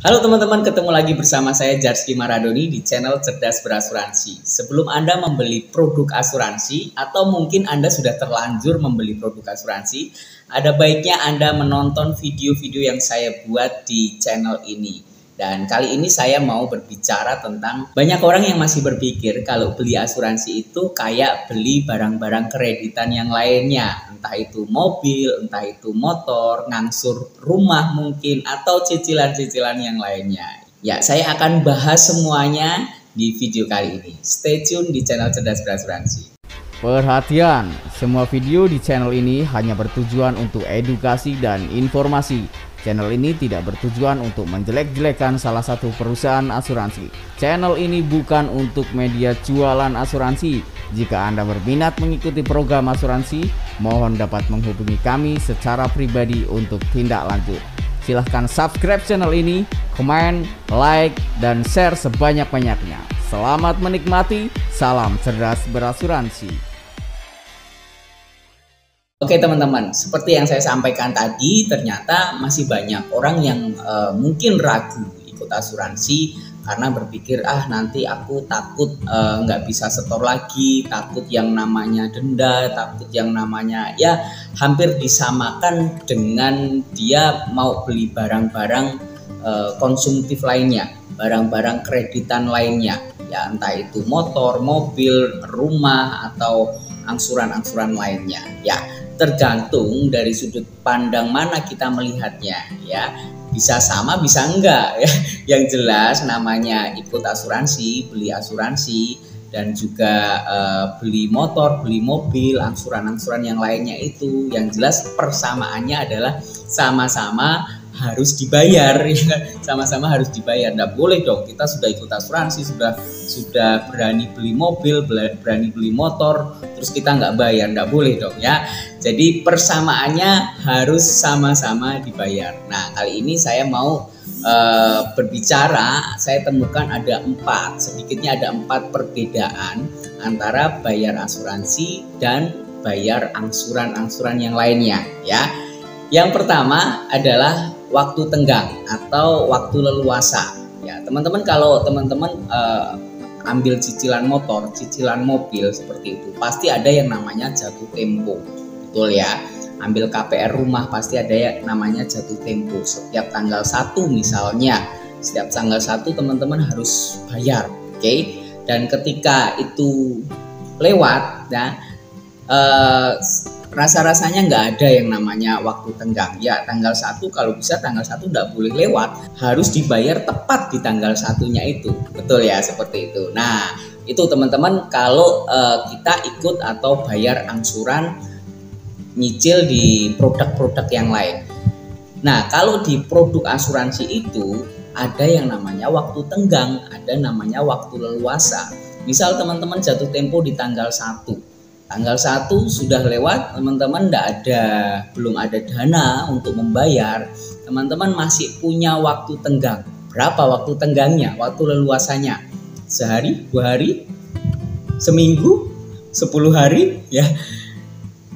Halo teman-teman, ketemu lagi bersama saya Jarski Maradoni di channel Cerdas Berasuransi. Sebelum Anda membeli produk asuransi atau mungkin Anda sudah terlanjur membeli produk asuransi, ada baiknya Anda menonton video-video yang saya buat di channel ini. Dan kali ini saya mau berbicara tentang banyak orang yang masih berpikir kalau beli asuransi itu kayak beli barang-barang kreditan yang lainnya. Entah itu mobil, entah itu motor, ngangsur rumah mungkin, atau cicilan-cicilan yang lainnya. Ya, saya akan bahas semuanya di video kali ini. Stay tune di channel Cerdas Berasuransi. Perhatian, semua video di channel ini hanya bertujuan untuk edukasi dan informasi. Channel ini tidak bertujuan untuk menjelek-jelekan salah satu perusahaan asuransi. Channel ini bukan untuk media jualan asuransi. Jika Anda berminat mengikuti program asuransi, mohon dapat menghubungi kami secara pribadi untuk tindak lanjut. Silahkan subscribe channel ini, komen, like, dan share sebanyak-banyaknya. Selamat menikmati, salam cerdas berasuransi. Oke teman-teman, seperti yang saya sampaikan tadi, ternyata masih banyak orang yang mungkin ragu ikut asuransi karena berpikir nanti aku takut nggak bisa setor lagi, takut yang namanya denda, takut yang namanya ya hampir disamakan dengan dia mau beli barang-barang konsumtif lainnya, barang-barang kreditan lainnya, ya entah itu motor, mobil, rumah atau angsuran-angsuran lainnya, ya. Tergantung dari sudut pandang mana kita melihatnya, ya bisa sama bisa enggak ya. Yang jelas namanya ikut asuransi, beli asuransi, dan juga beli motor, beli mobil, angsuran-angsuran yang lainnya itu yang jelas persamaannya adalah sama-sama harus dibayar, ya. Sama-sama harus dibayar. Nggak boleh dong kita sudah ikut asuransi, sudah berani beli mobil, berani beli motor, terus kita nggak bayar, nggak boleh dong ya. Jadi persamaannya harus sama-sama dibayar. Nah kali ini saya mau berbicara, saya temukan sedikitnya ada 4 perbedaan antara bayar asuransi dan bayar angsuran-angsuran yang lainnya ya. Yang pertama adalah waktu tenggang atau waktu leluasa. Ya, teman-teman kalau teman-teman ambil cicilan motor, cicilan mobil seperti itu, pasti ada yang namanya jatuh tempo. Betul ya. Ambil KPR rumah pasti ada yang namanya jatuh tempo. Setiap tanggal 1 misalnya, setiap tanggal 1 teman-teman harus bayar, oke? Dan ketika itu lewat ya, rasa-rasanya nggak ada yang namanya waktu tenggang ya. Tanggal 1 kalau bisa tanggal 1 nggak boleh lewat, harus dibayar tepat di tanggal 1-nya itu, betul ya, seperti itu. Nah itu teman-teman kalau kita ikut atau bayar angsuran nyicil di produk-produk yang lain. Nah kalau di produk asuransi itu ada yang namanya waktu tenggang, ada namanya waktu leluasa. Misal teman-teman jatuh tempo di tanggal 1, tanggal 1 sudah lewat, teman-teman belum ada dana untuk membayar, teman-teman masih punya waktu tenggang. Berapa waktu tenggangnya, waktu leluasanya? Sehari, 2 hari, seminggu, 10 hari ya.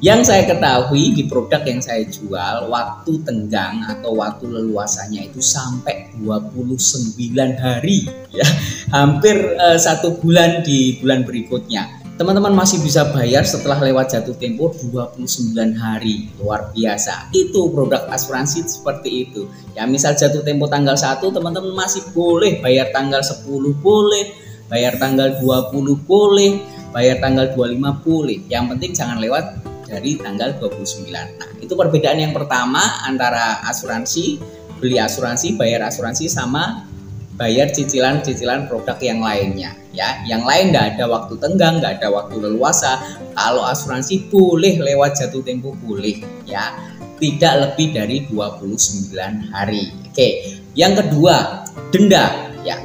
Yang saya ketahui di produk yang saya jual, waktu tenggang atau waktu leluasanya itu sampai 29 hari ya. Hampir 1 bulan di bulan berikutnya. Teman-teman masih bisa bayar setelah lewat jatuh tempo 29 hari. Luar biasa. Itu produk asuransi seperti itu. Ya misal jatuh tempo tanggal 1, teman-teman masih boleh bayar tanggal 10 boleh, bayar tanggal 20 boleh, bayar tanggal 25 boleh. Yang penting jangan lewat dari tanggal 29. Nah, itu perbedaan yang pertama antara asuransi, beli asuransi, bayar asuransi sama bayar cicilan-cicilan produk yang lainnya ya. Yang lain nggak ada waktu tenggang, nggak ada waktu leluasa. Kalau asuransi boleh lewat jatuh tempo boleh ya, tidak lebih dari 29 hari. Oke, yang kedua denda ya.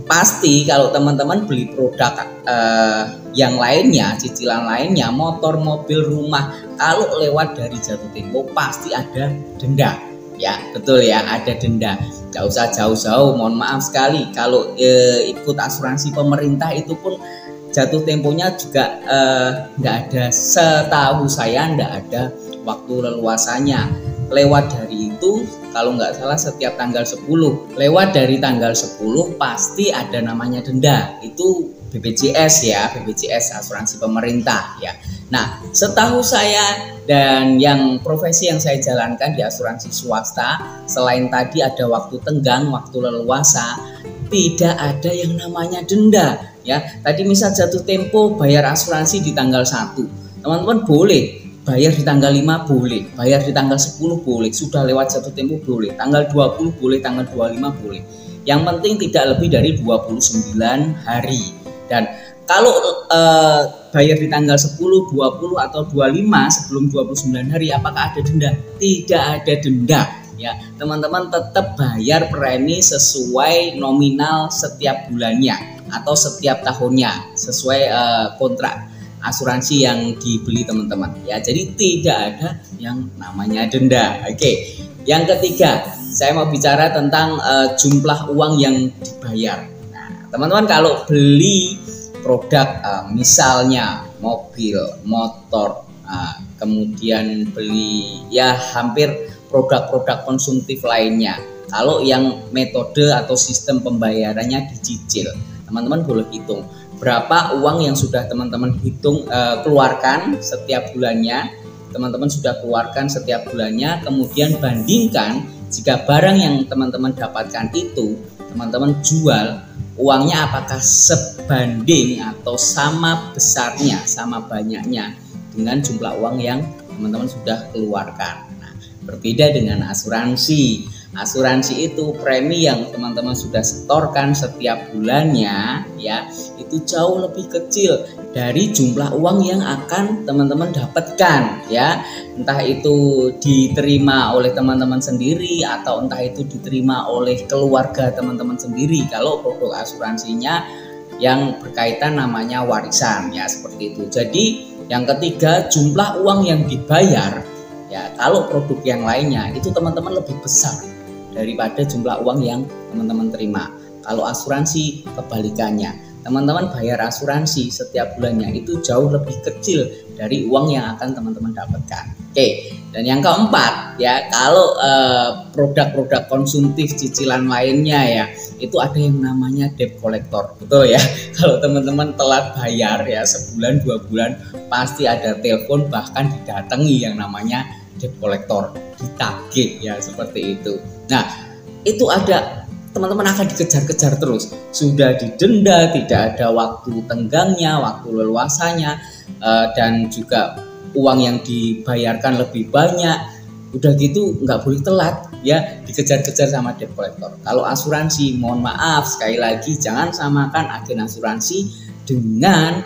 Pasti kalau teman-teman beli produk yang lainnya, cicilan lainnya, motor, mobil, rumah, kalau lewat dari jatuh tempo pasti ada denda. Ya betul ya, ada denda. Gak usah jauh-jauh, mohon maaf sekali kalau ikut asuransi pemerintah itu pun jatuh temponya juga nggak ada, setahu saya nggak ada waktu leluasanya. Lewat dari itu kalau nggak salah setiap tanggal 10. Lewat dari tanggal 10 pasti ada namanya denda. Itu BPJS ya, BPJS asuransi pemerintah ya. Nah, setahu saya dan yang profesi yang saya jalankan di asuransi swasta, selain tadi ada waktu tenggang, waktu leluasa, tidak ada yang namanya denda ya. Tadi misal jatuh tempo bayar asuransi di tanggal 1. Teman-teman boleh bayar di tanggal 5 boleh, bayar di tanggal 10 boleh, sudah lewat jatuh tempo boleh, tanggal 20 boleh, tanggal 25 boleh. Yang penting tidak lebih dari 29 hari. Dan kalau bayar di tanggal 10, 20 atau 25 sebelum 29 hari, apakah ada denda? Tidak ada denda ya. Teman-teman tetap bayar premi sesuai nominal setiap bulannya atau setiap tahunnya sesuai kontrak asuransi yang dibeli teman-teman ya. Jadi tidak ada yang namanya denda. Oke. Yang ketiga, saya mau bicara tentang jumlah uang yang dibayar. Nah, teman-teman kalau beli produk misalnya mobil, motor, kemudian beli ya hampir produk-produk konsumtif lainnya. Kalau yang metode atau sistem pembayarannya dicicil, teman-teman boleh hitung berapa uang yang sudah teman-teman keluarkan setiap bulannya, teman-teman sudah keluarkan setiap bulannya, kemudian bandingkan jika barang yang teman-teman dapatkan itu teman-teman jual, uangnya apakah sebanding atau sama besarnya, sama banyaknya dengan jumlah uang yang teman-teman sudah keluarkan. Nah, berbeda dengan asuransi. Asuransi itu premi yang teman-teman sudah setorkan setiap bulannya ya, itu jauh lebih kecil dari jumlah uang yang akan teman-teman dapatkan ya. Entah itu diterima oleh teman-teman sendiri atau entah itu diterima oleh keluarga teman-teman sendiri kalau produk asuransinya yang berkaitan namanya warisan ya, seperti itu. Jadi yang ketiga, jumlah uang yang dibayar ya, kalau produk yang lainnya itu teman-teman lebih besar daripada jumlah uang yang teman-teman terima. Kalau asuransi kebalikannya, teman-teman bayar asuransi setiap bulannya itu jauh lebih kecil dari uang yang akan teman-teman dapatkan. Oke, dan yang keempat ya, kalau produk-produk konsumtif cicilan lainnya ya, itu ada yang namanya debt collector, betul ya. Kalau teman-teman telat bayar ya sebulan 2 bulan, pasti ada telepon bahkan didatangi yang namanya debt collector, ditagih ya, seperti itu. Nah, itu ada, teman-teman akan dikejar-kejar terus. Sudah didenda, tidak ada waktu tenggangnya, waktu leluasanya, dan juga uang yang dibayarkan lebih banyak. Udah gitu nggak boleh telat ya, dikejar-kejar sama debt collector. Kalau asuransi, mohon maaf sekali lagi, jangan samakan agen asuransi dengan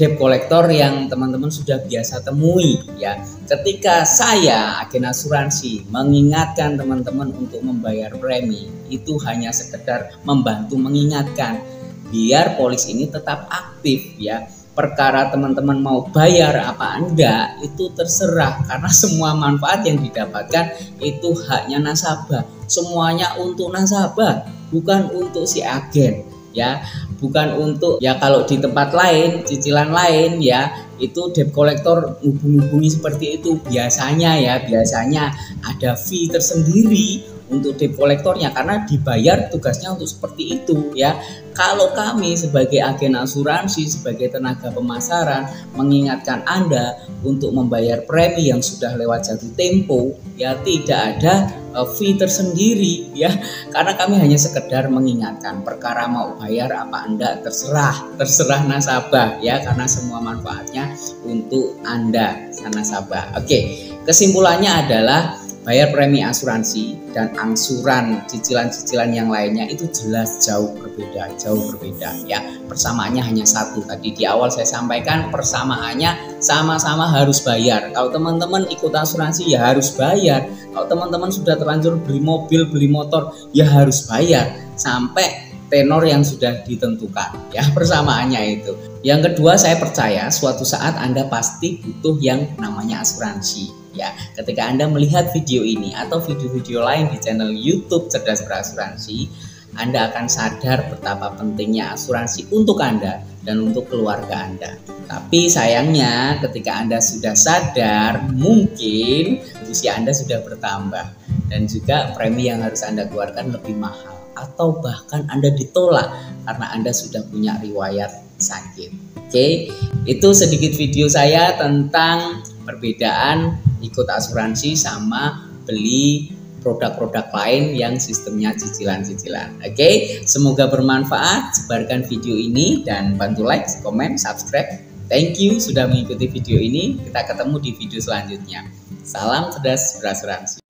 debt collector yang teman-teman sudah biasa temui ya. Ketika saya agen asuransi mengingatkan teman-teman untuk membayar premi, itu hanya sekedar membantu mengingatkan biar polis ini tetap aktif ya. Perkara teman-teman mau bayar apa enggak itu terserah, karena semua manfaat yang didapatkan itu haknya nasabah, semuanya untuk nasabah, bukan untuk si agen ya, bukan untuk ya. Kalau di tempat lain, cicilan lain ya, itu debt collector hubungi seperti itu biasanya ya, biasanya ada fee tersendiri untuk debt collectornya karena dibayar tugasnya untuk seperti itu ya. Kalau kami sebagai agen asuransi, sebagai tenaga pemasaran mengingatkan Anda untuk membayar premi yang sudah lewat jatuh tempo ya, tidak ada fee tersendiri ya, karena kami hanya sekedar mengingatkan. Perkara mau bayar apa Anda terserah nasabah ya, karena semua manfaatnya untuk Anda nasabah. Oke, kesimpulannya adalah bayar premi asuransi dan angsuran cicilan-cicilan yang lainnya itu jelas jauh berbeda ya. Persamaannya hanya satu, tadi di awal saya sampaikan, persamaannya sama-sama harus bayar. Kalau teman-teman ikut asuransi ya harus bayar. Kalau teman-teman sudah terlanjur beli mobil, beli motor ya harus bayar sampai tenor yang sudah ditentukan ya, persamaannya itu. Yang kedua, saya percaya suatu saat Anda pasti butuh yang namanya asuransi ya. Ketika Anda melihat video ini atau video-video lain di channel YouTube Cerdas Berasuransi, Anda akan sadar betapa pentingnya asuransi untuk Anda dan untuk keluarga Anda. Tapi sayangnya ketika Anda sudah sadar, mungkin usia Anda sudah bertambah dan juga premi yang harus Anda keluarkan lebih mahal, atau bahkan Anda ditolak karena Anda sudah punya riwayat sakit. Oke, itu sedikit video saya tentang perbedaan ikut asuransi sama beli produk-produk lain yang sistemnya cicilan-cicilan. Oke, semoga bermanfaat. Sebarkan video ini dan bantu like, komen, subscribe. Thank you sudah mengikuti video ini. Kita ketemu di video selanjutnya. Salam cerdas berasuransi.